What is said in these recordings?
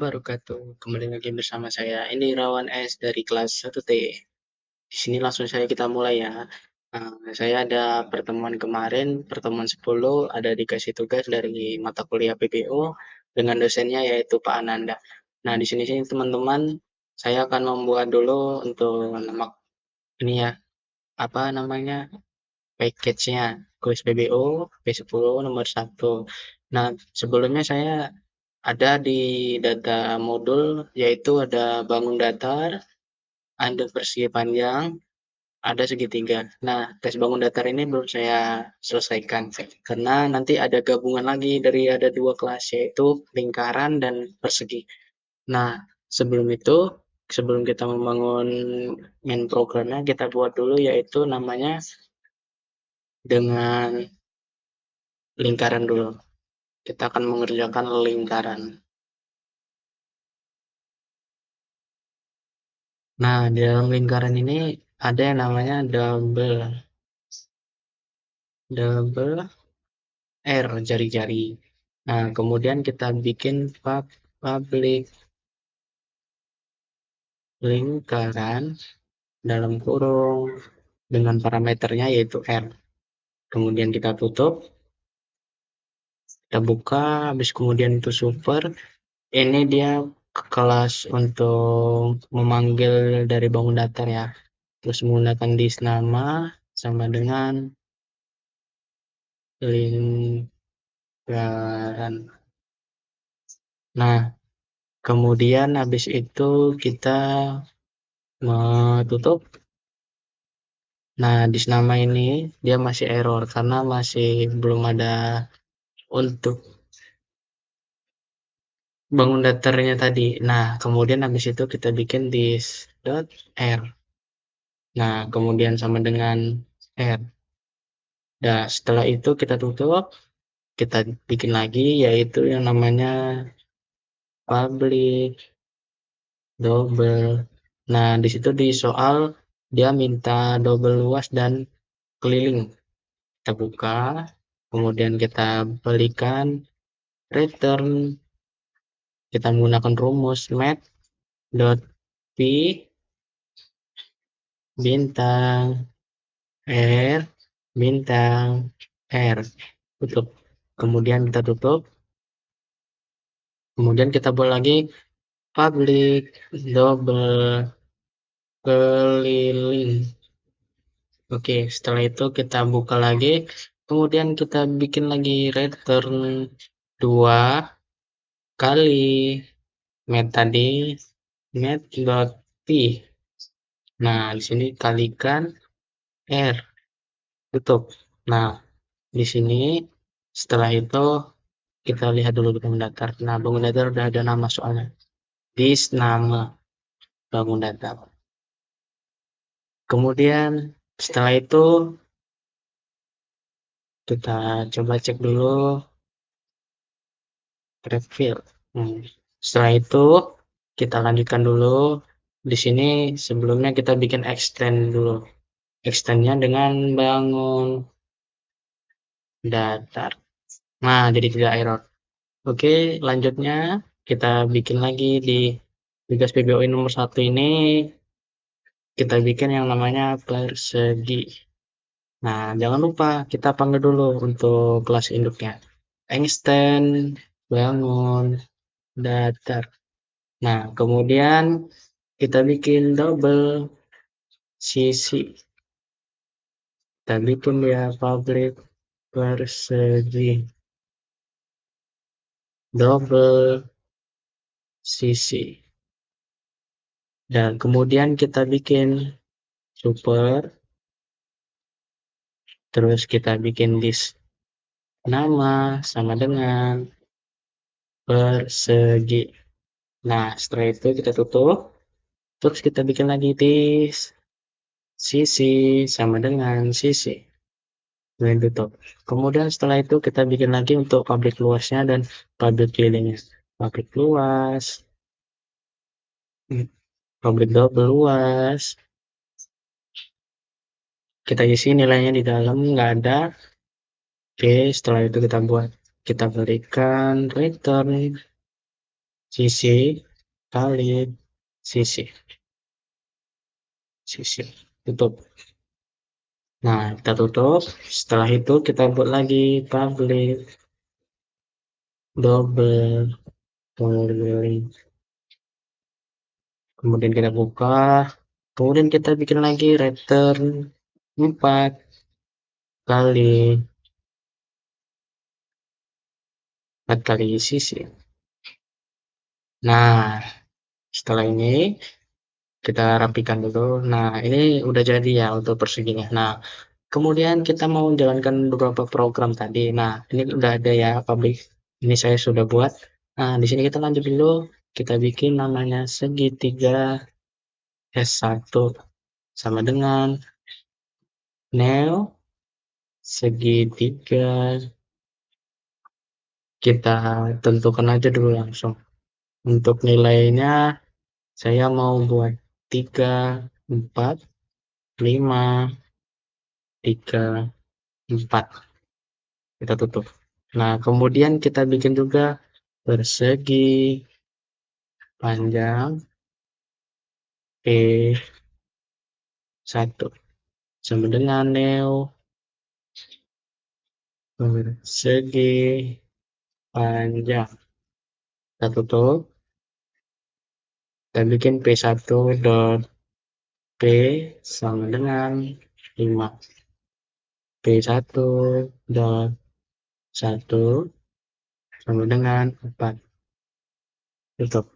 wabarakatuh. Kembali lagi bersama saya, ini Irawan S dari kelas 1T. Di sini langsung saja kita mulai ya. Saya ada pertemuan kemarin, pertemuan 10, ada dikasih tugas dari mata kuliah PPO dengan dosennya yaitu Pak Ananda. Nah, di sini teman-teman, saya akan membuat dulu untuk nama ini ya, apa namanya, package-nya, kuis PBO P10 nomor 1. Nah, sebelumnya saya ada di data modul, yaitu ada bangun datar, ada persegi panjang, ada segitiga. Nah, tes bangun datar ini belum saya selesaikan, karena nanti ada gabungan lagi dari ada dua kelas, yaitu lingkaran dan persegi. Nah, sebelum itu, sebelum kita membangun main programnya, kita buat dulu yaitu namanya dengan lingkaran dulu. Kita akan mengerjakan lingkaran. Nah, di dalam lingkaran ini ada yang namanya double R jari-jari. Nah, kemudian kita bikin public lingkaran dalam kurung dengan parameternya yaitu R. Kemudian kita tutup, kita buka, habis kemudian itu super. Ini dia kelas untuk memanggil dari bangun datar ya. Terus menggunakan dis nama sama dengan lingkaran. Nah, kemudian habis itu kita tutup. Nah, di nama ini dia masih error karena masih belum ada untuk bangun datarnya tadi. Nah, kemudian habis itu kita bikin this dot r. Nah, kemudian sama dengan r. Nah, setelah itu kita tutup, kita bikin lagi yaitu yang namanya public double. Nah, di situ di soal dia minta double luas dan keliling. Kita buka, kemudian kita balikan return, kita menggunakan rumus math.p bintang r bintang r, tutup. Kemudian kita tutup, kemudian kita buat lagi public double keliling. Oke, setelah itu kita buka lagi, kemudian kita bikin lagi return 2 kali math tadi, math.p. Nah, di sini kalikan R, tutup. Nah, di sini setelah itu kita lihat dulu bangun datar. Nah, bangun datar udah ada nama soalnya. Dis nama bangun datar. Kemudian setelah itu kita coba cek dulu preview. Setelah itu kita lanjutkan dulu. Di sini sebelumnya kita bikin extend dulu. Extendnya dengan bangun datar. Nah, jadi tidak error. Oke, lanjutnya kita bikin lagi di tugas PBOI nomor 1 ini, kita bikin yang namanya persegi. Nah, jangan lupa kita panggil dulu untuk kelas induknya. Extend bangun datar. Nah, kemudian kita bikin double sisi. Kita bikin dia public persegi. Double sisi. Dan kemudian kita bikin super, terus kita bikin list nama sama dengan persegi. Nah, setelah itu kita tutup, terus kita bikin lagi list sisi sama dengan sisi. Kemudian tutup. Kemudian setelah itu kita bikin lagi untuk public luasnya dan public kelilingnya. Public luas, public double luas. Kita isi nilainya di dalam, nggak ada. Oke, setelah itu kita berikan return sisi, kali, sisi, sisi, tutup. Nah, kita tutup. Setelah itu kita buat lagi public, double, kemudian kita buka, kemudian kita bikin lagi return 4 kali 4 kali sisi. Nah, setelah ini kita rapikan dulu. Nah, ini udah jadi ya untuk perseginya. Nah, kemudian kita mau jalankan beberapa program tadi. Nah, ini udah ada ya public. Ini saya sudah buat. Nah, di sini kita lanjut dulu. Kita bikin namanya segitiga S1 sama dengan neo segitiga. Kita tentukan aja dulu langsung. Untuk nilainya saya mau buat 3, 4, 5, 3, 4. Kita tutup. Nah, kemudian kita bikin juga persegi panjang P1 sama dengan neo persegi panjang. Kita tutup. Kita bikin P1 dot P sama dengan 5. P1 dot 1 sama dengan 4. Tutup.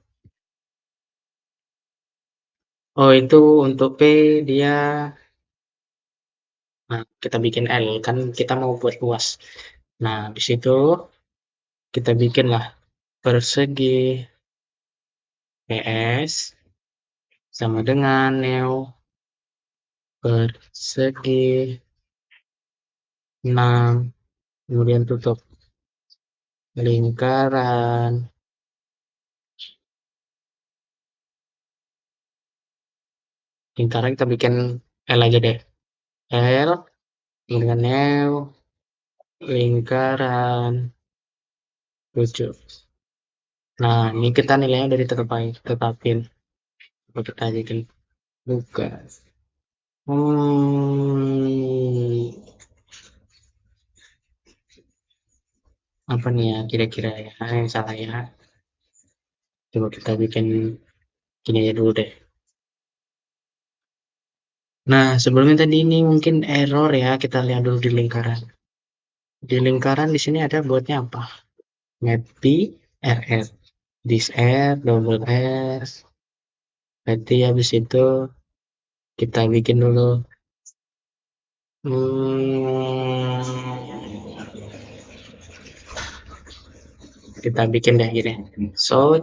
Oh, itu untuk P dia, nah, kita bikin L kan kita mau buat luas. Nah, di situ kita bikinlah persegi PS sama dengan neo persegi 6, kemudian tutup lingkaran. Lingkaran kita bikin L aja deh. L, kemudian neo, lingkaran 7. Nah, ini kita nilainya dari tetapin. Kita bikin buka. Hmm, apa nih ya kira-kira ya yang salah ya? Coba kita bikin gini aja dulu deh. Nah, sebelumnya tadi ini mungkin error ya, kita lihat dulu di lingkaran. Di lingkaran di sini ada buatnya apa? Mappy RS. This R, double S. Berarti habis itu kita bikin dulu. Hmm, kita bikin deh gini. So,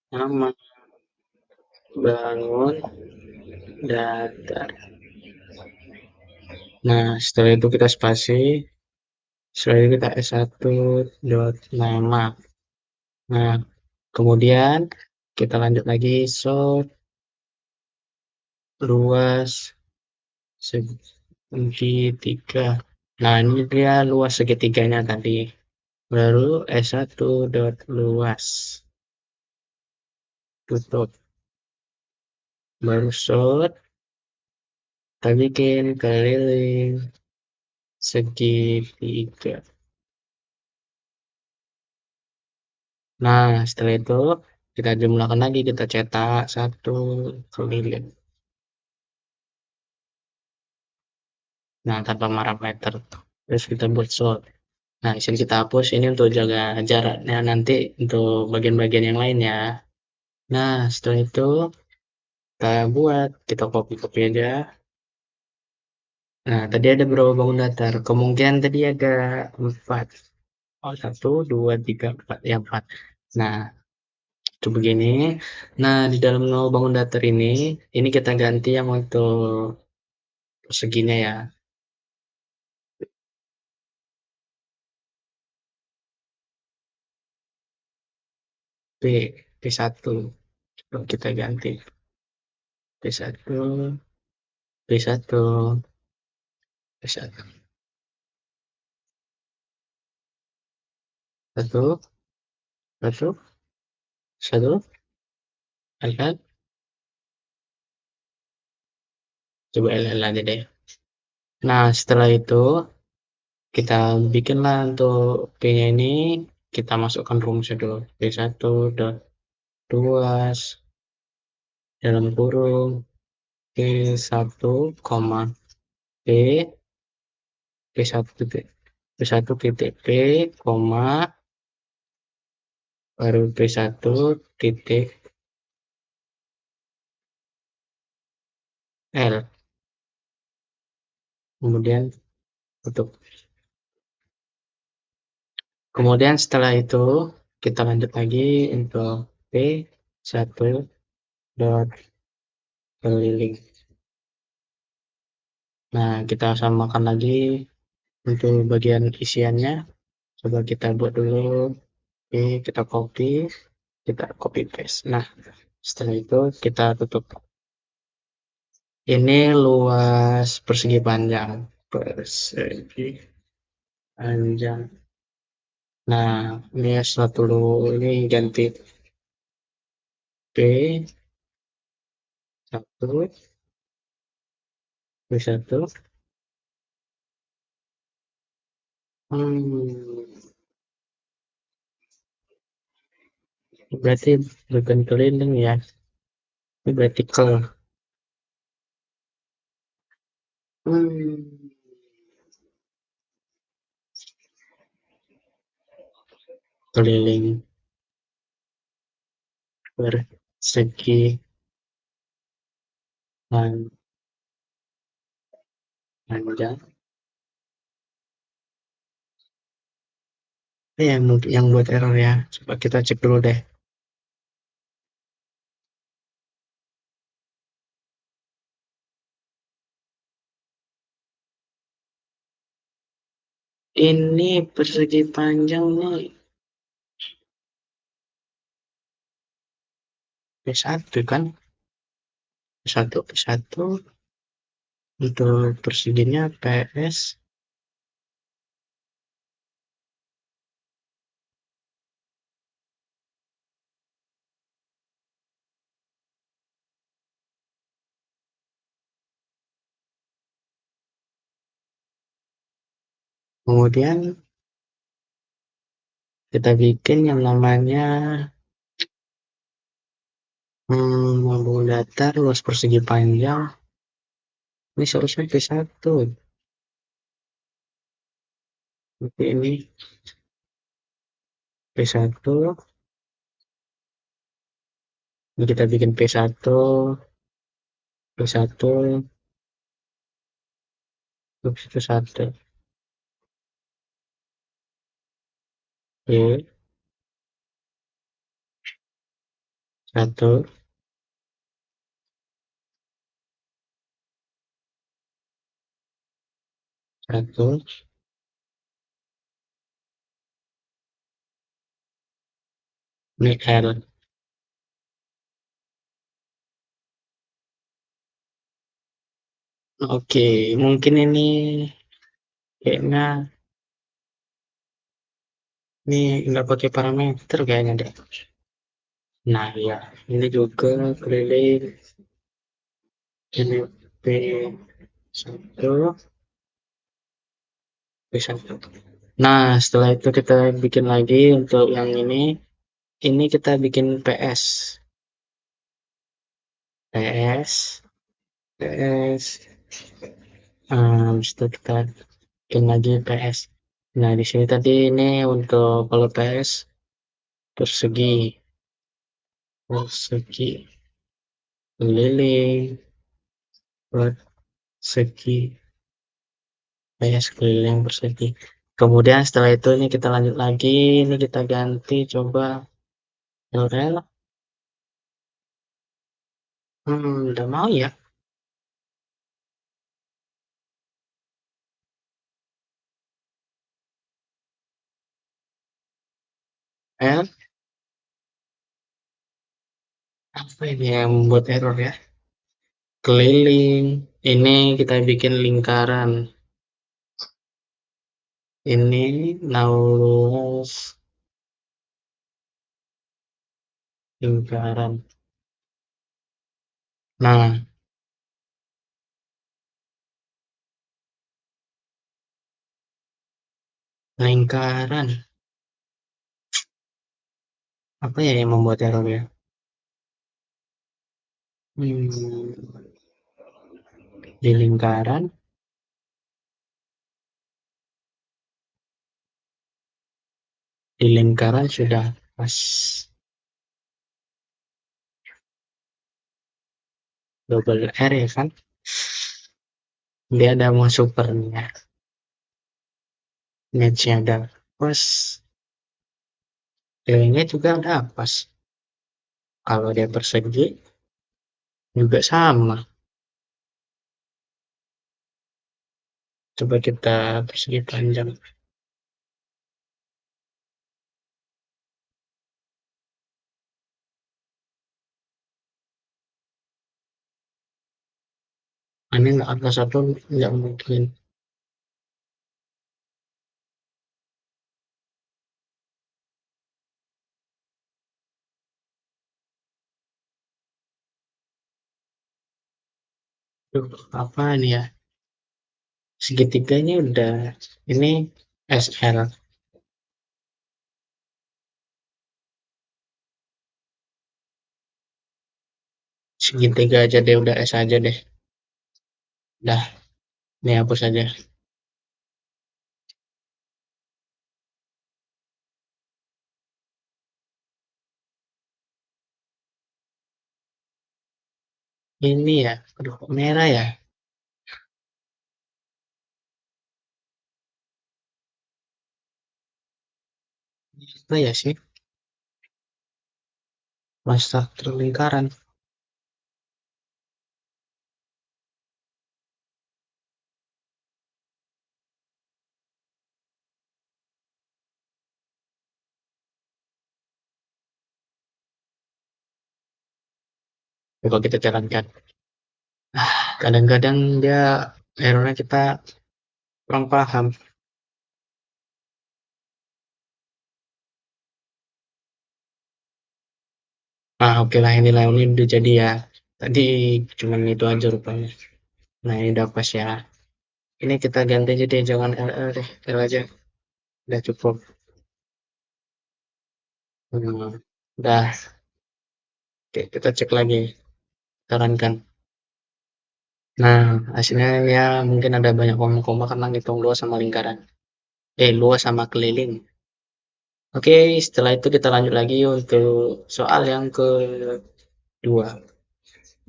nama bangun datar. Nah, setelah itu kita spasi. Setelah itu kita S1 dot nama. Nah, kemudian kita lanjut lagi short luas segitiga. Nah, ini dia luas segitiganya tadi. Baru S1 dot luas. Tutup. Baru short. Kita bikin keliling segitiga. Nah, setelah itu kita jumlahkan lagi, kita cetak satu keliling. Nah, tanpa parameter. Terus kita buat short. Nah, di sini kita hapus ini untuk jaga jaraknya nanti untuk bagian-bagian yang lain ya. Nah, setelah itu kita buat, kita copy-copy aja. Nah, tadi ada berapa bangun datar? Kemungkinan tadi ada 4. Oh, 1, 2, 3, 4. Ya, 4. Nah, itu begini. Nah, di dalam no bangun datar ini kita ganti yang untuk perseginya ya. P, P1. Kita ganti. P1, P1, P1. Satu, satu, satu, L, coba L aja deh. Nah, setelah itu kita bikinlah untuk P-nya ini, kita masukkan rumusnya dulu. P1 dot luas dalam kurung P1, koma P, P1 titik, P1 titik P, koma, baru P1 titik L, kemudian tutup. Kemudian setelah itu kita lanjut lagi untuk P1 dot keliling. Nah, kita samakan lagi untuk bagian isiannya. Coba kita buat dulu. Oke, kita copy paste. Nah, setelah itu kita tutup. Ini luas persegi panjang. Persegi panjang. Nah, ini satu dulu, ini ganti P1, P1. Hmm, berarti bukan keliling ya. Ini vertical. Hmm, keliling persegi panjang. Ini yang buat error ya. Coba kita cek dulu deh. Ini persegi panjang nih P1 kan? P1 untuk perseginya PS. Kemudian kita bikin yang namanya lambung datar luas persegi panjang. Ini seharusnya P1. Oke, ini P1. Ini kita bikin P1, P1, terus itu 1. P, 1, 1, ini L. Oke, mungkin ini kayaknya ini nggak pakai parameter kayaknya deh. Nah ya, ini juga keliling, ini P1, P1. Nah, setelah itu kita bikin lagi untuk yang ini kita bikin PS, PS, PS, habis itu kita bikin lagi PS. Nah, di sini tadi ini untuk kalau PS persegi, persegi keliling, persegi, PS keliling persegi. Kemudian setelah itu ini kita lanjut lagi, ini kita ganti coba LL. Udah mau ya. L, apa ini yang membuat error ya? Keliling. Ini kita bikin lingkaran. Ini naulus lingkaran. Nah, lingkaran. Apa ya yang membuat error ya? Hmm, di lingkaran, di lingkaran sudah pas double R ya kan? Dia ada mau supernya. Matchnya ada pas. Nilainya juga ada pas. Kalau dia persegi juga sama. Coba kita persegi panjang. Ini nggak angka satu nggak mungkin. Duh, apa nih ya? Segitiganya udah ini SL. Segitiga aja deh, udah S aja deh. Dah, ini hapus aja. Ini ya, aduh kok merah ya? Apa ya sih? Struktur lingkaran. Coba kita jalankan. Kadang-kadang dia errornya kita kurang paham. Nah, oke lah inilah ini udah jadi ya. Tadi cuman itu aja rupanya. Nah, ini udah pas ya. Ini kita ganti aja deh, jangan LL deh, L aja. Udah cukup. Udah, oke, kita cek lagi. Sarankan. Nah, hasilnya ya mungkin ada banyak koma-koma karena ngitung luas sama lingkaran. Luas sama keliling. Oke, setelah itu kita lanjut lagi untuk soal yang kedua.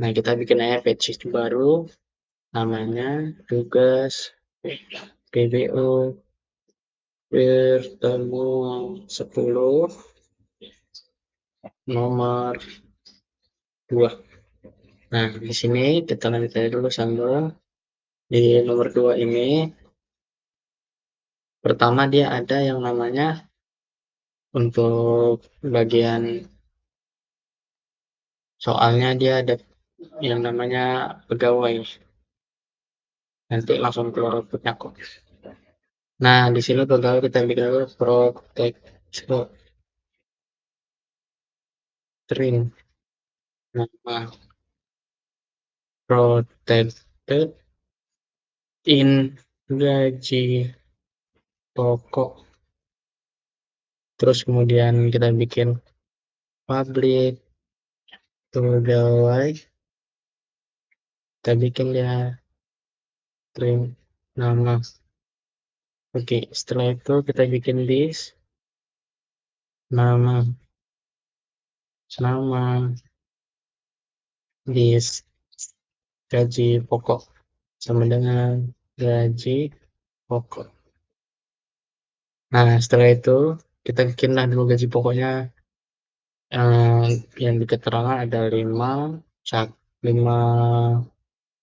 Nah, kita bikin aja page baru, namanya tugas PBO pertemuan 10 nomor 2. Nah, di sini kita lanjut aja dulu sambil di nomor 2 ini. Pertama dia ada yang namanya untuk bagian soalnya dia ada yang namanya pegawai. Nanti langsung keluar outputnya kok. Nah, di sini pegawai kita bikin dulu protect string nama protected in gaji pokok. Terus kemudian kita bikin public pegawai. Kita bikin ya string nama. Oke, setelah itu kita bikin list nama nama list gaji pokok sama dengan gaji pokok. Nah, setelah itu kita bikinlah dulu gaji pokoknya yang di keterangan ada 5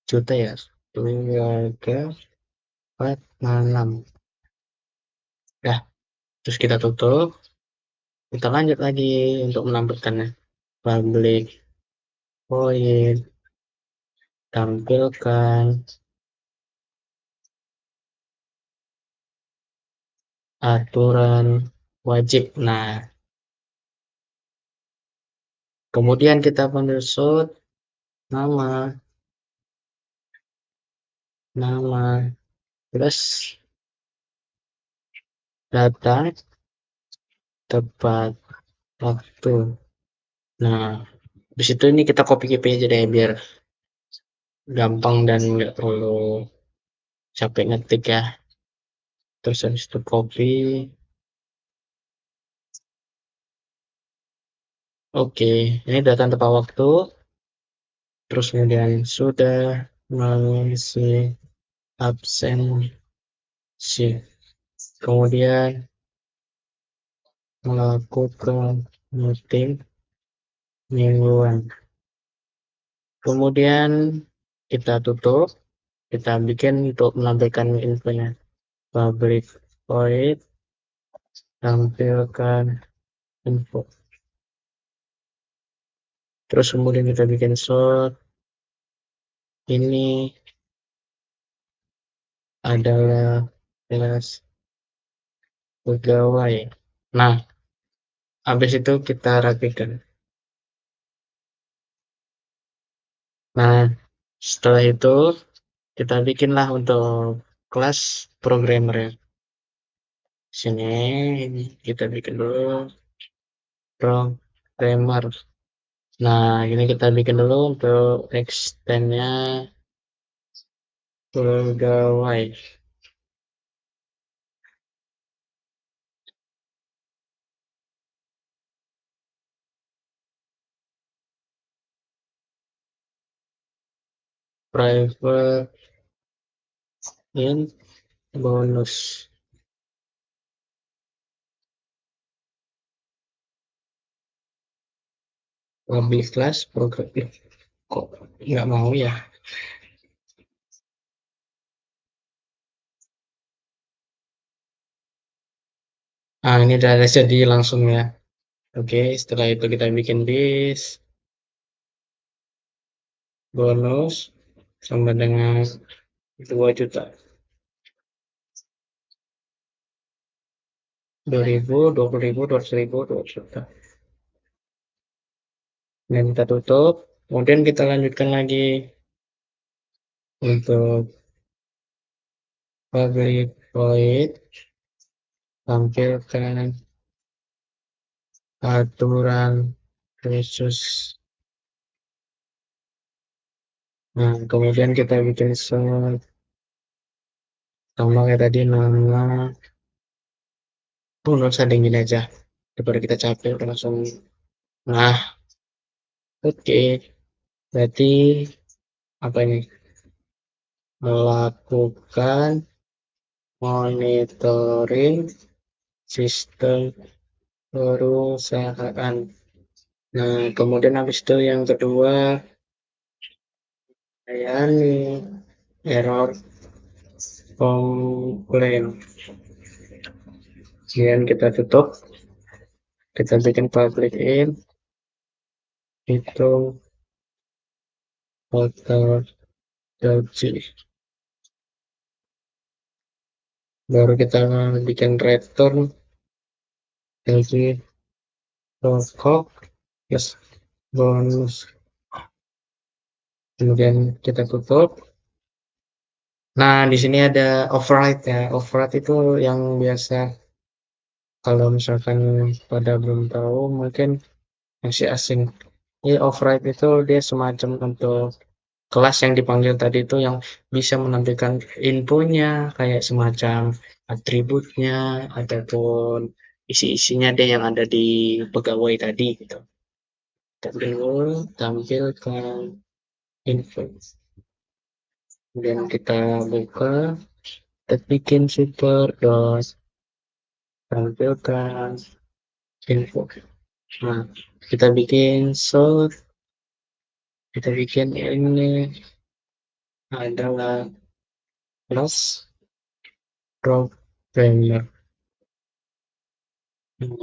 juta ya. 3, 4, 6. Dah, terus kita tutup. Kita lanjut lagi untuk menampilkannya. Public void tampilkan aturan wajib. Nah, Kemudian kita menyusut nama, nama, terus data, tepat, waktu. Nah, di situ ini kita copy aja deh biar gampang dan nggak terlalu capek ngetik ya. Terus habis itu copy. Oke, ini data tepat waktu. Terus kemudian sudah mengisi absensi. Kemudian melakukan meeting mingguan. Kemudian kita tutup, kita bikin untuk menampilkan infonya. Public void, tampilkan info. Terus kemudian kita bikin short. Ini adalah kelas pegawai. Nah, habis itu kita rapikan. Nah, setelah itu kita bikinlah untuk kelas programmer ya. Sini kita bikin dulu programmer. Nah, ini kita bikin dulu untuk extendnya pegawai. Private in bonus. Lebih kelas program. Kok nggak mau ya? Ah, ini udah ada jadi langsung ya. Oke, setelah itu kita bikin bis bonus sama dengan 2 juta. 2.000, 20.000, 200.000, 2 juta. Dan kita tutup. Kemudian kita lanjutkan lagi untuk public void, tampilkan aturan khusus. Nah, kemudian kita bikin slide sama kayak tadi nama. Nggak usah dingin aja. Daripada kita capek udah langsung. Nah, oke. Berarti apa ini? Melakukan monitoring sistem perusahaan. Nah, kemudian habis itu yang kedua, layani error komplain. Kemudian kita tutup, kita bikin public in, hitung total gaji. Baru kita bikin return gaji pokok plus bonus. Kemudian kita tutup. Nah, di sini ada override ya. Override itu yang biasa kalau misalkan pada belum tahu mungkin masih asing. Ini override itu dia semacam untuk kelas yang dipanggil tadi itu yang bisa menampilkan infonya kayak semacam atributnya ataupun isi-isinya deh yang ada di pegawai tadi gitu. Kita dulu tampilkan info. Kemudian kita buka, kita bikin super dot tampilkan info. Nah, kita bikin sort, kita bikin ini adalah kelas programmer.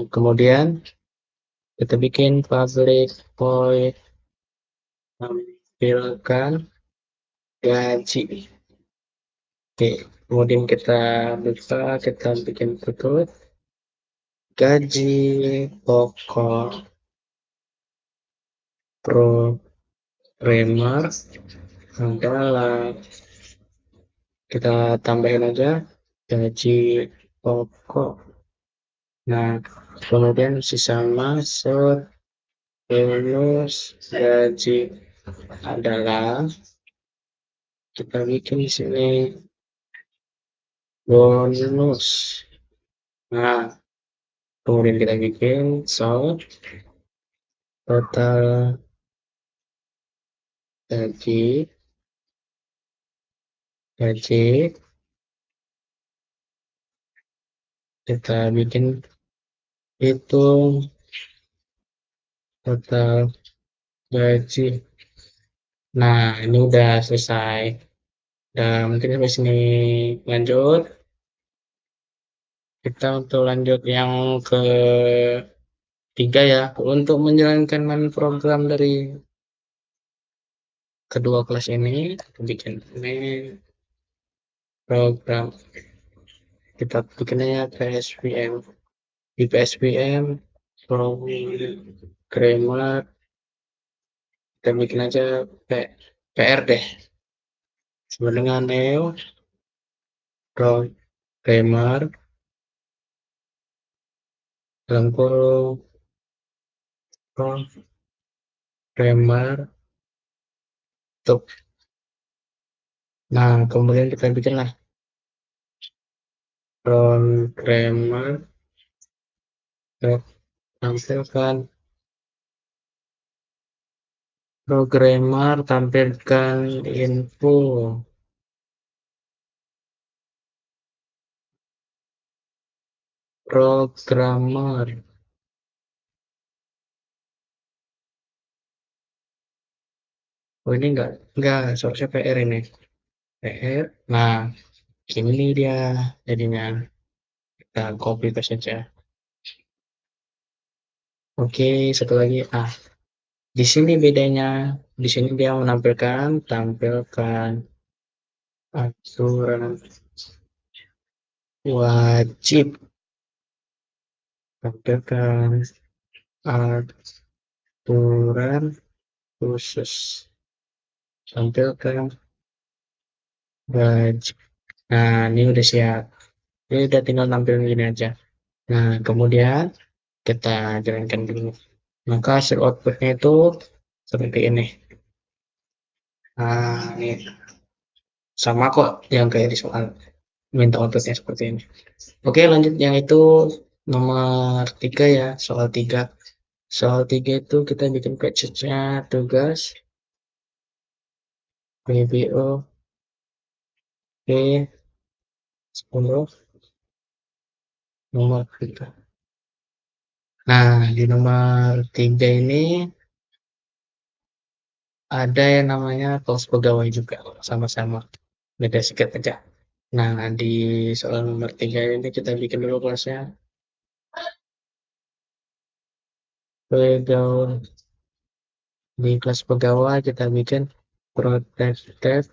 Kemudian kita bikin public void tampilkan gaji. Oke, kemudian kita buka, kita bikin tutup gaji pokok programmer adalah, kita tambahin aja gaji pokok. Nah, kemudian sisa masuk bonus gaji adalah, kita bikin di sini bonus. Nah, kemudian kita bikin total gaji gaji kita bikin hitung total gaji. Nah, ini udah selesai. Dan mungkin sampai sini lanjut. Kita untuk lanjut yang ketiga ya. Untuk menjalankan main program dari kedua kelas ini, kita bikin main program. Kita bikinnya PSVM. Di PSVM programmer, kita bikin aja PR deh. Sama dengan neo programmer dalam kurung programmer tuh. Nah, kemudian kita bikinlah programmer, tampilkan programmer, tampilkan info programmer. Oh, ini enggak seharusnya PR ini. PR. Nah, ini dia jadinya. Kita copy paste saja. Oke, satu lagi. Di sini bedanya. Di sini dia tampilkan aturan wajib, tampilkan aturan khusus, tampilkan wajib. Nah, ini udah siap. Ini udah tinggal tampilin gini aja. Nah, kemudian kita jalankan dulu. Maka hasil outputnya itu seperti ini. Nah, ini sama kok yang kayak di soal, minta outputnya seperti ini. Oke, lanjut yang itu nomor 3 ya, soal 3. Soal 3 itu kita bikin package-nya tugas PBO P10 nomor 3. Nah, di nomor 3 ini ada yang namanya kelas pegawai juga, sama-sama. Beda sedikit aja. Nah, di soal nomor 3 ini kita bikin dulu kelasnya pegawai. Di kelas pegawai kita bikin protected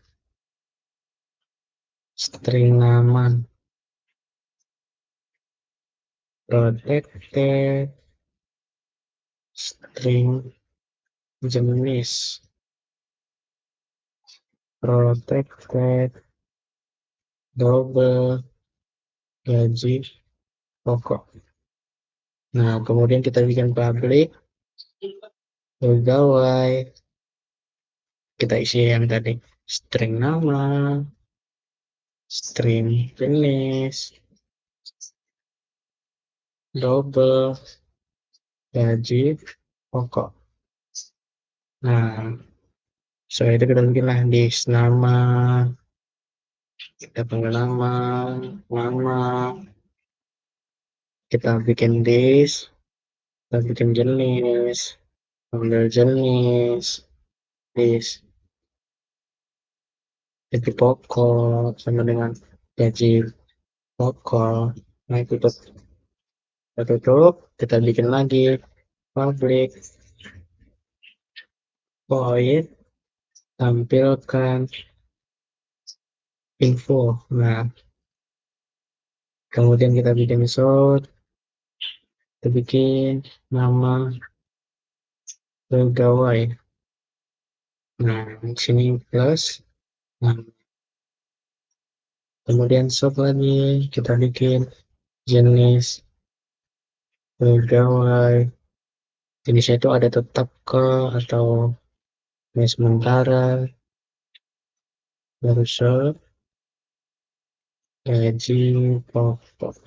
string nama, protected string jenis, protected double gaji pokok. Nah, kemudian kita bikin public pegawai, kita isi yang tadi, string nama, string jenis, double gaji pokok. Nah, setelah itu kita bikinlah list nama, kita panggil nama, kita bikin list, kita bikin jenis, panggil jenis, list gaji pokok sama dengan gaji pokok. Nah, itu kita tutup, kita bikin lagi public void, tampilkan info. Nah, kemudian kita bikin sort, kita bikin nama, pegawai. Nah, di sini plus. Nah, kemudian sub lagi kita bikin jenis pegawai. Jenisnya itu ada tetap ke atau hanya sementara, baru sub, gaji pokok.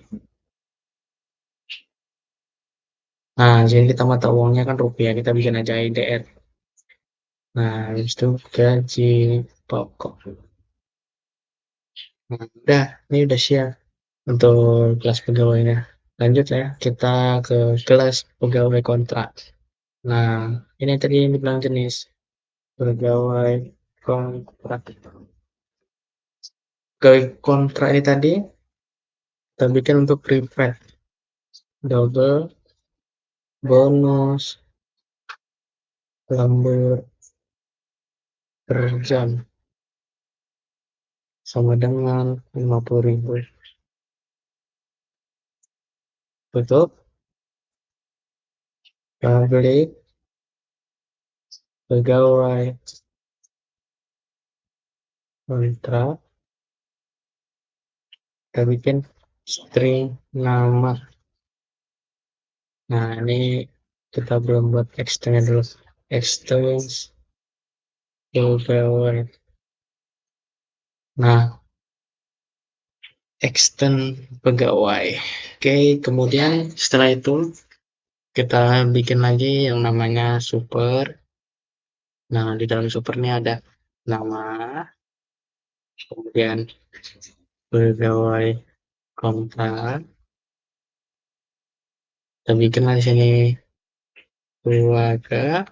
Nah, jadi kita mata uangnya kan rupiah, kita bikin aja IDR. Nah, habis itu gaji pokok. Nah, udah, ini udah siap untuk kelas pegawainya. Lanjut ya, kita ke kelas pegawai kontrak. Nah, ini tadi yang dibilang jenis pegawai kontrak. Pegawai kontrak ini tadi kita bikin untuk prepaid, double, bonus, lembur per jam sama dengan 50.000. Tutup, public, pegawai kontrak, kita bikin string nama. Nah, ini kita belum buat extend dulu. Extend pegawai. Nah, extend pegawai. Oke, kemudian setelah itu kita bikin lagi yang namanya super. Nah, di dalam super ini ada nama, kemudian pegawai kontrak. Kita bikinlah di sini keluarga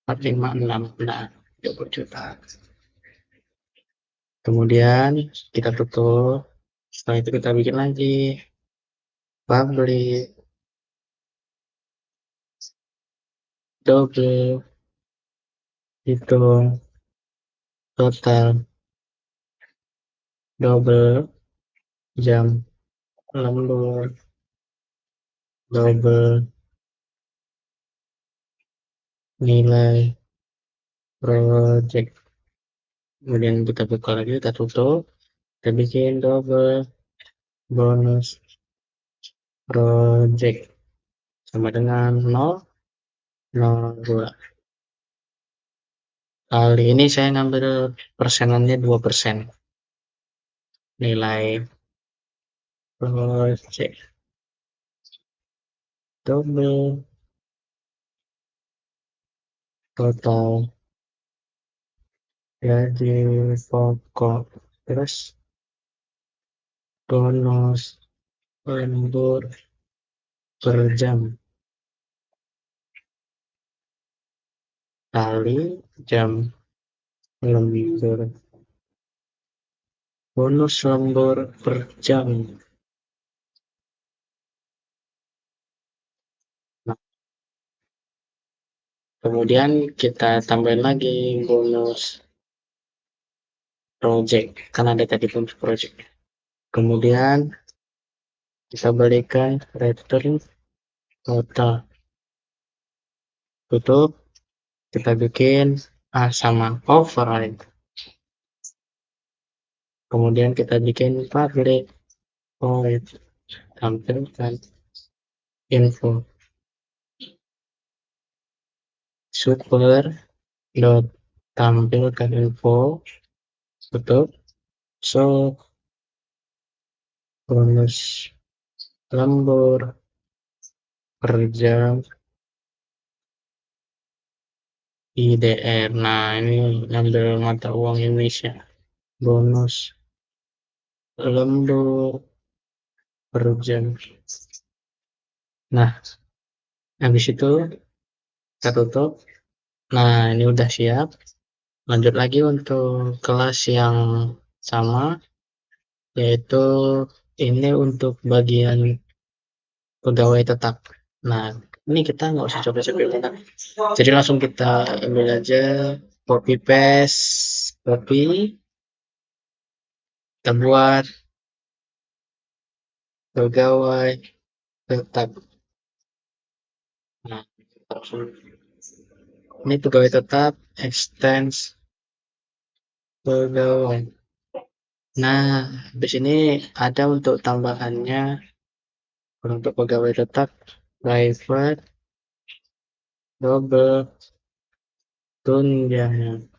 456. Nah, 20 juta. Kemudian kita tutup. Setelah itu kita bikin lagi public, double, hitung total, double, jam lembur, double, nilai project. Kemudian kita buka lagi, kita tutup, kita bikin double, bonus project sama dengan 0,02. Kali ini saya ngambil persenannya 2%. Nilai project double total gaji pokok terus bonus lembur per jam kali jam lembur, bonus lembur per jam. Nah, kemudian kita tambahin lagi bonus project kan ada tadi bonus project. Kemudian kita balikan return total, tutup, kita bikin sama override. Kemudian kita bikin public void, tampilkan info super dot tampilkan info, tutup, so bonus lembur per jam IDR. Nah, ini ngambil mata uang Indonesia, bonus lembur per jam. Nah, habis itu kita tutup. Nah, ini udah siap. Lanjut lagi untuk kelas yang sama, yaitu ini untuk bagian pegawai tetap. Nah, ini kita nggak usah coba-coba banget. Jadi langsung kita ambil aja, copy paste, copy, kita buat pegawai tetap. Nah, ini pegawai tetap, extends pegawai. Nah, di sini ada untuk tambahannya untuk pegawai tetap private double tunjangan.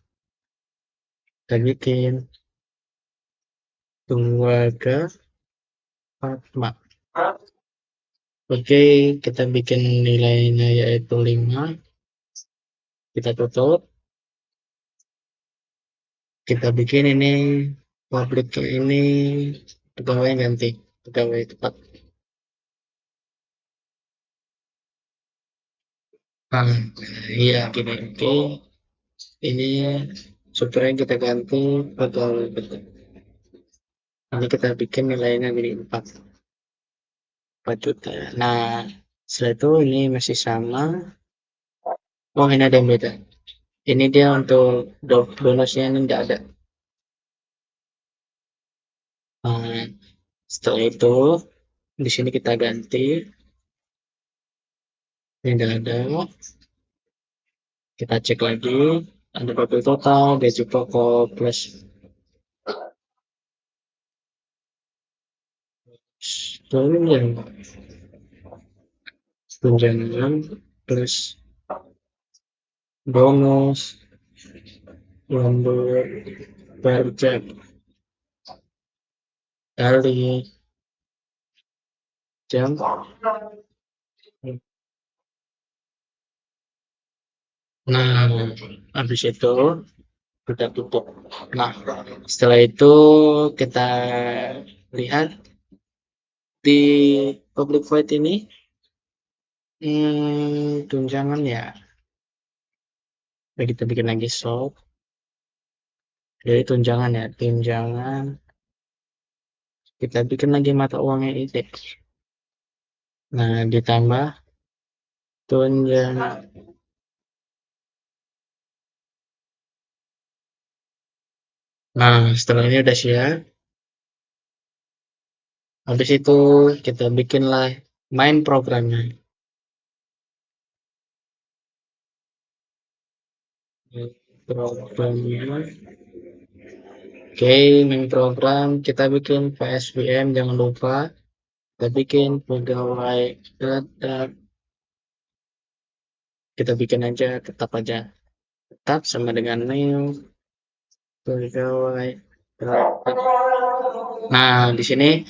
Kita bikin keluarga Fatma. Oke, kita bikin nilainya yaitu 5. Kita tutup. Kita bikin ini public ini pegawai ganti pegawai tetap. Nah, iya gini. Oke, ini supaya kita ganti pegawai tetap. Ini kita bikin nilainya jadi 4 juta. Nah, setelah itu ini masih sama. Oh, ini ada yang beda. Ini dia untuk bonusnya ini tidak ada. Nah, setelah itu di sini kita ganti. Ini tidak ada. Kita cek lagi. Ada total total gaji pokok plus tunjangan tunjangan plus bonus lembur per jam kali jam. Nah, habis itu kita tutup. Nah, setelah itu kita lihat di public void ini tunjangan ya. Nah, kita bikin lagi shop. Jadi tunjangan ya, tunjangan. Kita bikin lagi mata uangnya itu. Nah, ditambah tunjangan. Nah, setelah ini udah siap. Habis itu kita bikinlah main programnya. Programnya. Oke, main program kita bikin PSBM jangan lupa. Kita bikin pegawai tetap. Kita bikin aja tetap aja. Tetap sama dengan new pegawai tetap. Nah, di sini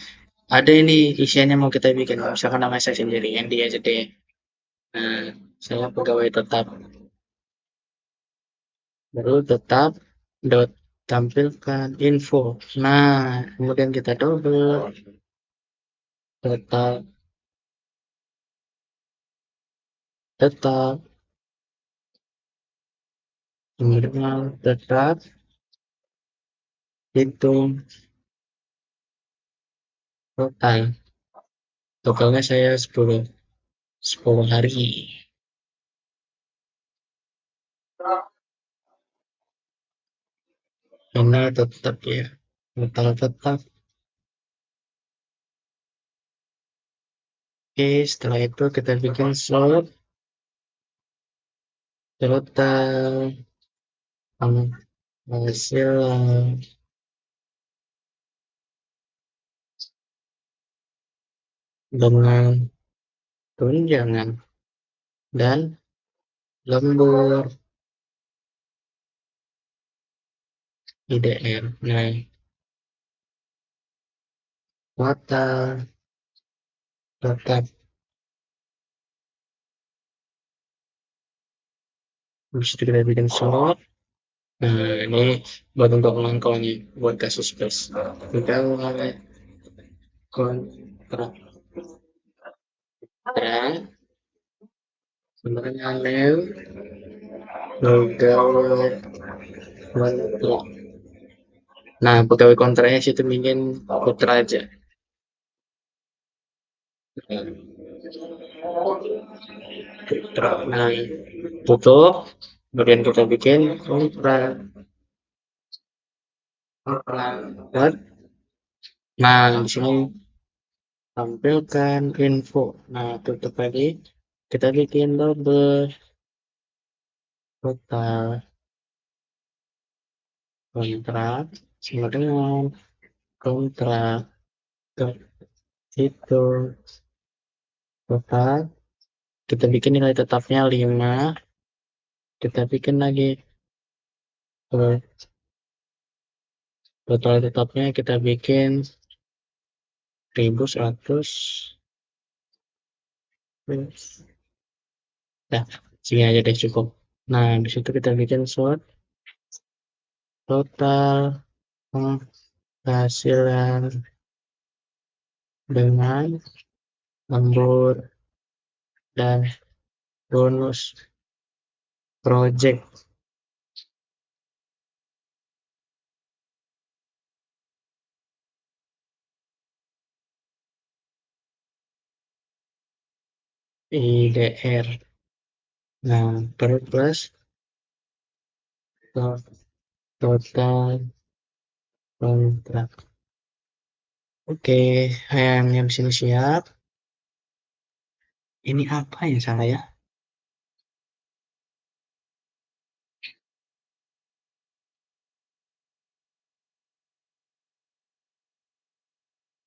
ada ini isiannya mau kita bikin. Misalkan nama saya sendiri, Andy aja deh. Nah, saya pegawai tetap. Baru tetap dot tampilkan info. Nah, kemudian kita double tetap tetap kemudian tetap hitung total. Totalnya saya 10 hari. Ini tetap ya. Total tetap. Oke, setelah itu kita bikin slot total hasil dengan tunjangan dan lembur IDR. Nah, total tetap bisa kita bikin slot. Nah, ini buat untuk melangkaunya buat kasus plus. Kita mulai kontrak sebenarnya new pegawai kontrak. Nah, pegawai kontraknya situ ingin putra aja. Kontrak. Nah, tutup. Kemudian kita bikin kontrak. Kontrak. Nah, di sini tampilkan info. Nah, tutup lagi. Kita bikin double total kontrak sama dengan kontrak itu total. Kita bikin nilai tetapnya 5. Kita bikin lagi total tetapnya kita bikin 1100. Nah, segini aja deh cukup. Nah, di situ kita bikin short total penghasilan dengan lembur dan bonus project IDR. Nah, terus plus total kontrak. Oke, yang sini siap. Ini apa yang salah ya?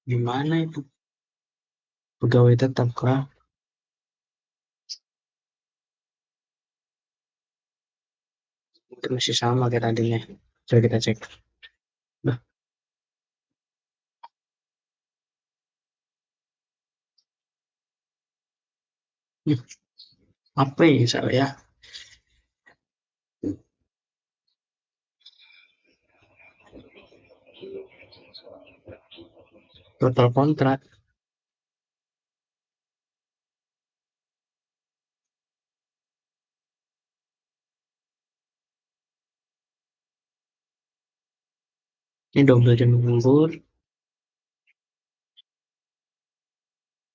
Gimana itu? Pegawai tetap kah? Mungkin masih sama kayak tadinya. Coba kita cek. Nah, hmm, apa yang salah ya? Total kontrak. Ini 12 jam lembur.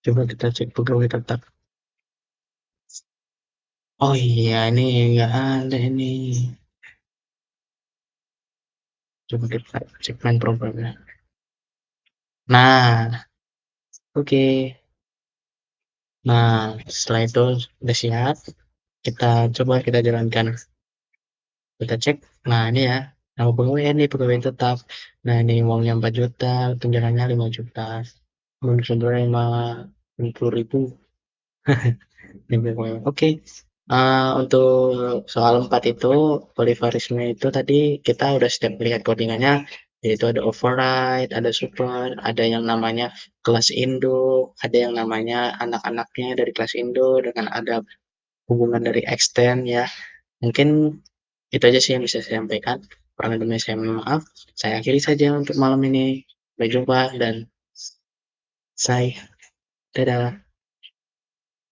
Coba kita cek pegawai tetap. Oh iya, ini nggak ada ini. Coba kita cek main programnya. Nah, oke. Nah, setelah itu udah siap. Kita coba kita jalankan. Kita cek. Nah, ini ya. Nama pegawai ini pegawai tetap. Nah, ini uangnya 4 juta, tunjangannya 5 juta. Belum sebenarnya 50.000. Oke. Untuk soal 4 itu, polivarisme itu tadi kita udah step lihat codingannya, yaitu ada override, ada super, ada yang namanya kelas Indo, ada yang namanya anak-anaknya dari kelas Indo dengan ada hubungan dari extend ya. Mungkin itu aja sih yang bisa saya sampaikan. Kurang lebihnya saya mohon maaf. Saya akhiri saja untuk malam ini. Sampai jumpa dan saya dadah.